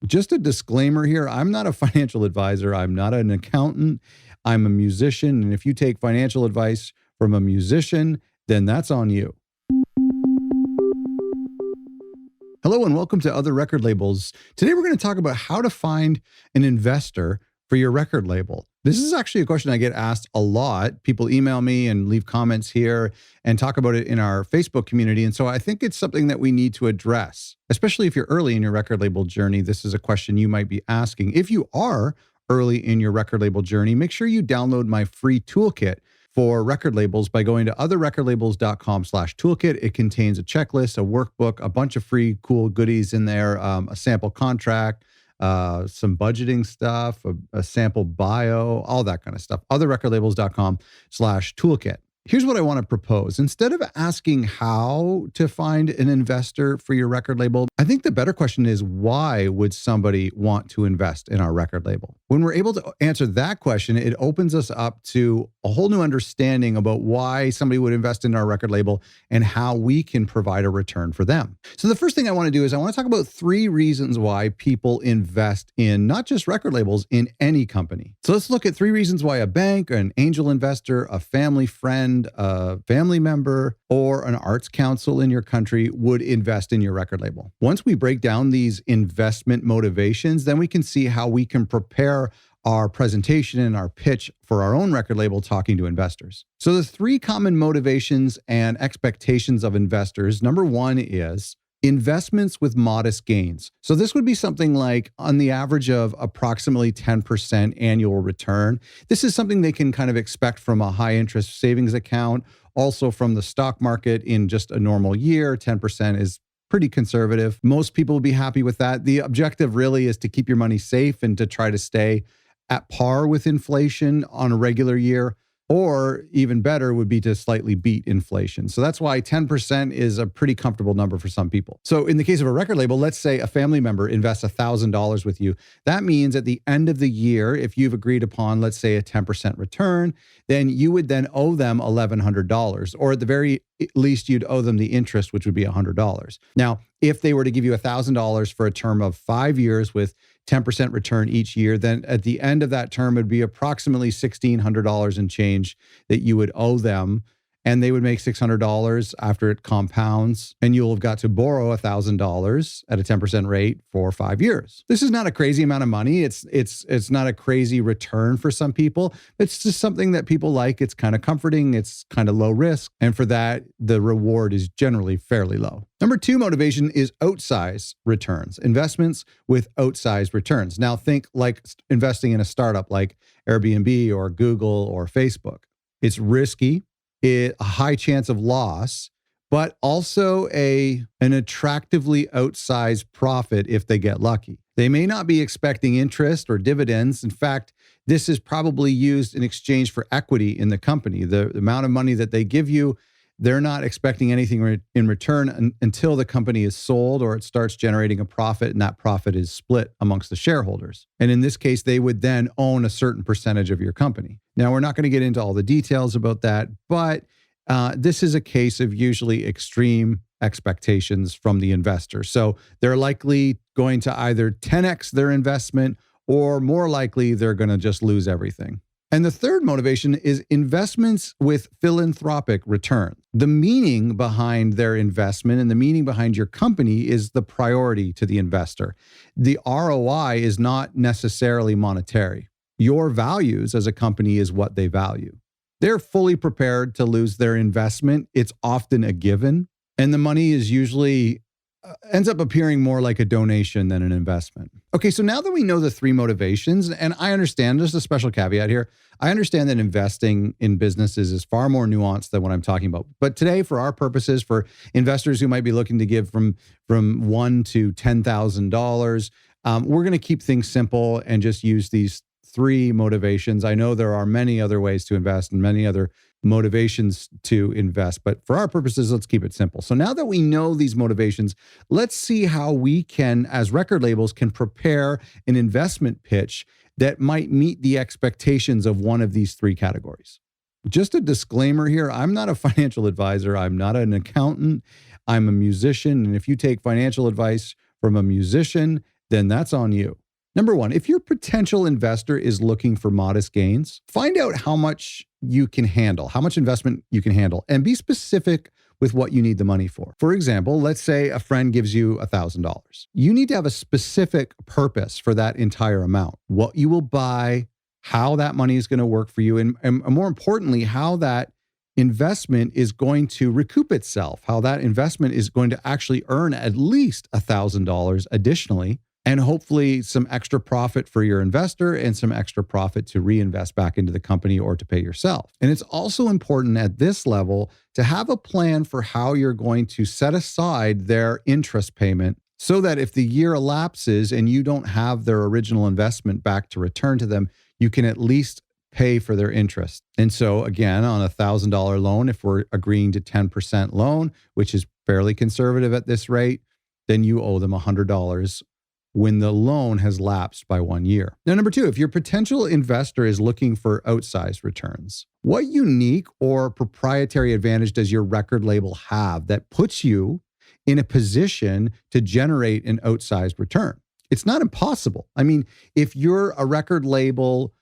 Just a disclaimer here. I'm not a financial advisor. I'm not an accountant. I'm a musician. And if you take financial advice from a musician, then that's on you. Hello and welcome to Other Record Labels. Today we're going to talk about how to find an investor for your record label. This is actually a question I get asked a lot. People email me and leave comments here and talk about it in our Facebook community. And so I think it's something that we need to address, especially if you're early in your record label journey. This is a question you might be asking. If you are early in your record label journey, make sure you download my free toolkit for record labels by going to otherrecordlabels.com/toolkit. It contains a checklist, a workbook, a bunch of free cool goodies in there, a sample contract, some budgeting stuff, a sample bio, all that kind of stuff. Otherrecordlabels.com/toolkit. Here's what I want to propose. Instead of asking how to find an investor for your record label, I think the better question is, why would somebody want to invest in our record label? When we're able to answer that question, it opens us up to a whole new understanding about why somebody would invest in our record label and how we can provide a return for them. So the first thing I want to do is I want to talk about 3 reasons why people invest in not just record labels, in any company. So let's look at 3 reasons why a bank, an angel investor, a family friend, a family member, or an arts council in your country would invest in your record label. Once we break down these investment motivations, then we can see how we can prepare our presentation and our pitch for our own record label talking to investors. So the 3 common motivations and expectations of investors. Number 1 is investments with modest gains. So this would be something like on the average of approximately 10% annual return. This is something they can kind of expect from a high interest savings account, also from the stock market in just a normal year. 10% is pretty conservative. Most people will be happy with that. The objective really is to keep your money safe and to try to stay at par with inflation on a regular year, or even better would be to slightly beat inflation. So that's why 10% is a pretty comfortable number for some people. So in the case of a record label, let's say a family member invests $1,000 with you. That means at the end of the year, if you've agreed upon, let's say, a 10% return, then you would then owe them $1,100, or at the very least you'd owe them the interest, which would be $100. Now, if they were to give you $1,000 for a term of 5 years with 10% return each year, then at the end of that term, it would be approximately $1,600 and change that you would owe them. And they would make $600 after it compounds, and you'll have got to borrow $1,000 at a 10% rate for 5 years. This is not a crazy amount of money. It's not a crazy return for some people. It's just something that people like. It's kind of comforting. It's kind of low risk. And for that, the reward is generally fairly low. Number 2 motivation is outsized returns, investments with outsized returns. Now think like investing in a startup like Airbnb or Google or Facebook. It's risky. A high chance of loss, but also an attractively outsized profit if they get lucky. They may not be expecting interest or dividends. In fact, this is probably used in exchange for equity in the company. The amount of money that they give you, they're not expecting anything in return until the company is sold or it starts generating a profit, and that profit is split amongst the shareholders. And in this case, they would then own a certain percentage of your company. Now, we're not going to get into all the details about that, but this is a case of usually extreme expectations from the investor. So they're likely going to either 10x their investment, or more likely they're going to just lose everything. And the third motivation is investments with philanthropic return. The meaning behind their investment and the meaning behind your company is the priority to the investor. The ROI is not necessarily monetary. Your values as a company is what they value. They're fully prepared to lose their investment. It's often a given. And the money is usually ends up appearing more like a donation than an investment. Okay, so now that we know the 3 motivations, and I understand, just a special caveat here, I understand that investing in businesses is far more nuanced than what I'm talking about. But today, for our purposes, for investors who might be looking to give from $1,000 to $10,000, we're going to keep things simple and just use these 3 motivations. I know there are many other ways to invest and many other motivations to invest, but for our purposes, let's keep it simple. So now that we know these motivations, let's see how we can, as record labels, can prepare an investment pitch that might meet the expectations of one of these 3 categories. Just a disclaimer here, I'm not a financial advisor. I'm not an accountant. I'm a musician. And if you take financial advice from a musician, then that's on you. Number one, if your potential investor is looking for modest gains, find out how much you can handle, how much investment you can handle, and be specific with what you need the money for. For example, let's say a friend gives you $1,000. You need to have a specific purpose for that entire amount, what you will buy, how that money is going to work for you, and more importantly, how that investment is going to recoup itself, how that investment is going to actually earn at least $1,000 additionally, and hopefully some extra profit for your investor and some extra profit to reinvest back into the company or to pay yourself. And it's also important at this level to have a plan for how you're going to set aside their interest payment so that if the year elapses and you don't have their original investment back to return to them, you can at least pay for their interest. And so again, on a $1,000 loan, if we're agreeing to 10% loan, which is fairly conservative at this rate, then you owe them $100 when the loan has lapsed by 1 year. Now, number two, if your potential investor is looking for outsized returns, what unique or proprietary advantage does your record label have that puts you in a position to generate an outsized return? It's not impossible. I mean, if you're a record label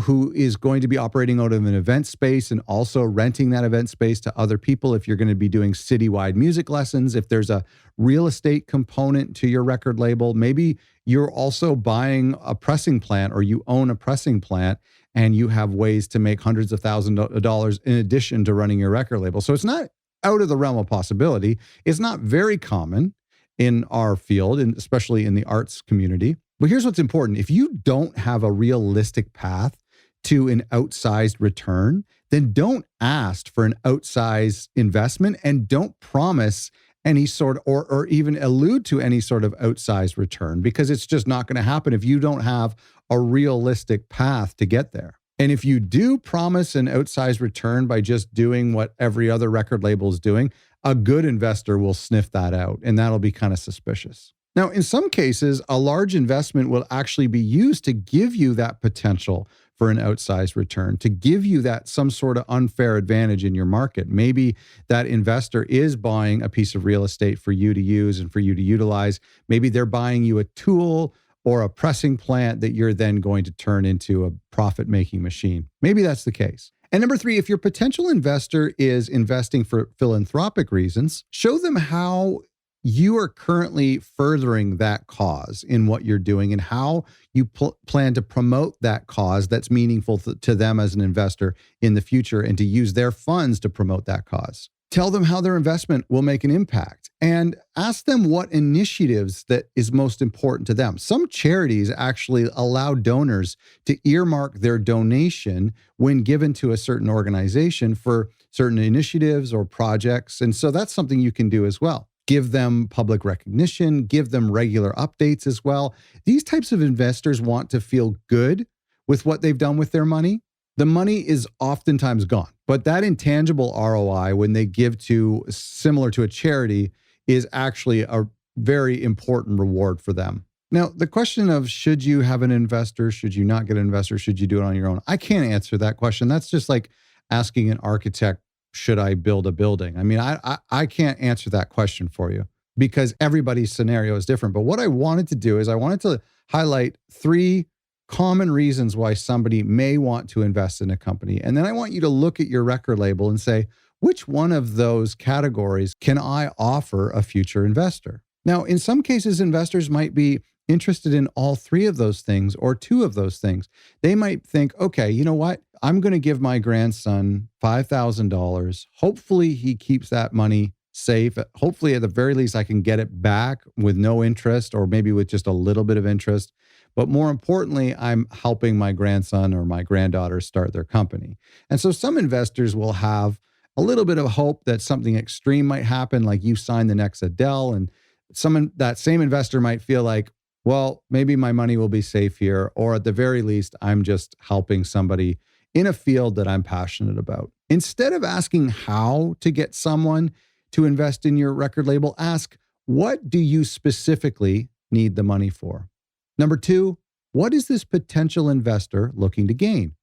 who is going to be operating out of an event space and also renting that event space to other people, if you're going to be doing citywide music lessons, if there's a real estate component to your record label, maybe you're also buying a pressing plant or you own a pressing plant and you have ways to make hundreds of thousands of dollars in addition to running your record label. So it's not out of the realm of possibility. It's not very common in our field, and especially in the arts community. But here's what's important. If you don't have a realistic path to an outsized return, then don't ask for an outsized investment and don't promise any sort or even allude to any sort of outsized return, because it's just not going to happen if you don't have a realistic path to get there. And if you do promise an outsized return by just doing what every other record label is doing, a good investor will sniff that out, and that'll be kind of suspicious. Now, in some cases, a large investment will actually be used to give you that potential for an outsized return, to give you that some sort of unfair advantage in your market. Maybe that investor is buying a piece of real estate for you to use and for you to utilize. Maybe they're buying you a tool or a pressing plant that you're then going to turn into a profit-making machine. Maybe that's the case. And number three, if your potential investor is investing for philanthropic reasons, show them how you are currently furthering that cause in what you're doing and how you plan to promote that cause that's meaningful to them as an investor in the future and to use their funds to promote that cause. Tell them how their investment will make an impact and ask them what initiatives that is most important to them. Some charities actually allow donors to earmark their donation when given to a certain organization for certain initiatives or projects. And so that's something you can do as well. Give them public recognition, give them regular updates as well. These types of investors want to feel good with what they've done with their money. The money is oftentimes gone, but that intangible ROI when they give to similar to a charity is actually a very important reward for them. Now, the question of should you have an investor, should you not get an investor, should you do it on your own? I can't answer that question. That's just like asking an architect, should I build a building? I mean, I can't answer that question for you because everybody's scenario is different. But what I wanted to do is I wanted to highlight 3 common reasons why somebody may want to invest in a company. And then I want you to look at your record label and say, which one of those categories can I offer a future investor? Now, in some cases, investors might be interested in all 3 of those things or 2 of those things. They might think, okay, you know what? I'm going to give my grandson $5,000. Hopefully he keeps that money safe. Hopefully at the very least I can get it back with no interest or maybe with just a little bit of interest. But more importantly, I'm helping my grandson or my granddaughter start their company. And so some investors will have a little bit of hope that something extreme might happen, like you sign the next Adele, and that same investor might feel like, well, maybe my money will be safe here, or at the very least, I'm just helping somebody in a field that I'm passionate about. Instead of asking how to get someone to invest in your record label, ask, what do you specifically need the money for? Number 2, what is this potential investor looking to gain?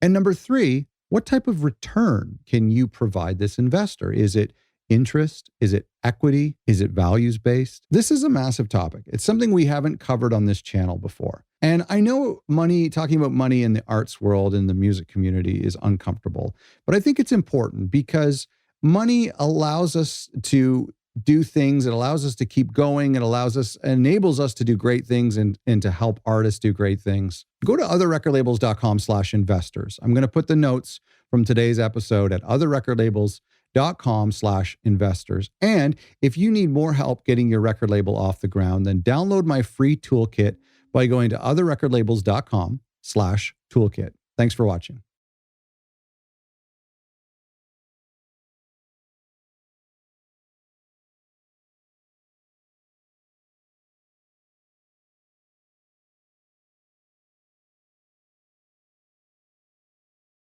And number 3, what type of return can you provide this investor? Is it interest? Is it equity? Is it values-based? This is a massive topic. It's something we haven't covered on this channel before. And I know talking about money in the arts world and the music community is uncomfortable, but I think it's important because money allows us to do things. It allows us to keep going. It enables us to do great things and to help artists do great things. Go to otherrecordlabels.com/investors. I'm going to put the notes from today's episode at otherrecordlabels.com/investors. And if you need more help getting your record label off the ground, then download my free toolkit by going to otherrecordlabels.com/toolkit. Thanks for watching.